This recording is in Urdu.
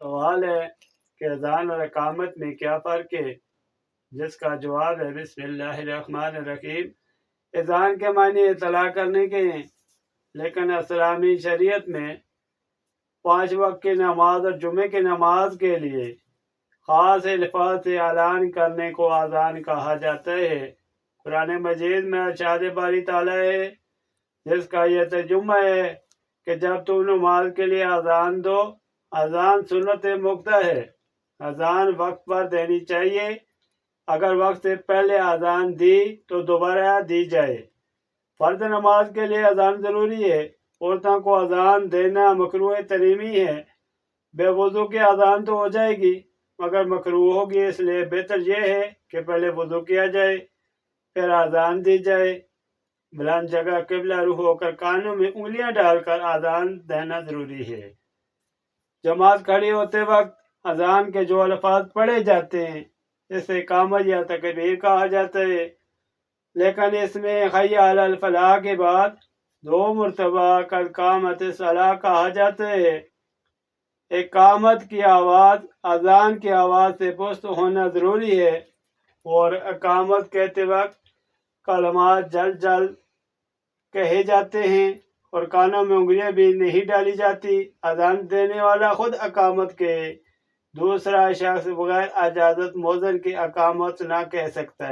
سوال ہے کہ اذان اور اقامت میں کیا فرق ہے، جس کا جواب ہے بسم اللہ الرحمن الرحیم۔ اذان کے معنی اطلاع کرنے کے ہیں، لیکن اسلامی شریعت میں 5 وقت کی نماز اور جمعے کی نماز کے لیے خاص الفاظ سے اعلان کرنے کو اذان کہا جاتا ہے۔ قرآن مجید میں ارشاد باری تعالیٰ ہے، جس کا یہ ترجمہ ہے کہ جب تم نماز کے لیے اذان دو، اذان سنت مکتہ ہے، اذان وقت پر دینی چاہیے۔ اگر وقت سے پہلے اذان دی تو دوبارہ دی جائے۔ فرض نماز کے لیے اذان ضروری ہے۔ عورتوں کو اذان دینا مکروہ تحریمی ہے۔ بے وضو کی اذان تو ہو جائے گی مگر مکروہ ہوگی، اس لیے بہتر یہ ہے کہ پہلے وضو کیا جائے پھر اذان دی جائے۔ بلند جگہ قبلہ رخ ہو کر کانوں میں انگلیاں ڈال کر اذان دینا ضروری ہے۔ جماعت کھڑی ہوتے وقت اذان کے جو الفاظ پڑھے جاتے ہیں اسے اقامت یا تکبیر کہا جاتا ہے، لیکن اس میں حی علی الفلاح کے بعد 2 مرتبہ قد قامت الصلاۃ کہا جاتا ہے۔ اقامت کی آواز اذان کی آواز سے پست ہونا ضروری ہے، اور اقامت کہتے وقت کلمات جلد جلد کہے جاتے ہیں اور کانوں میں انگلیاں بھی نہیں ڈالی جاتی۔ اذان دینے والا خود اقامت کہے، دوسرا شخص بغیر اجازت مؤذن کی اقامت نہ کہہ سکتا ہے۔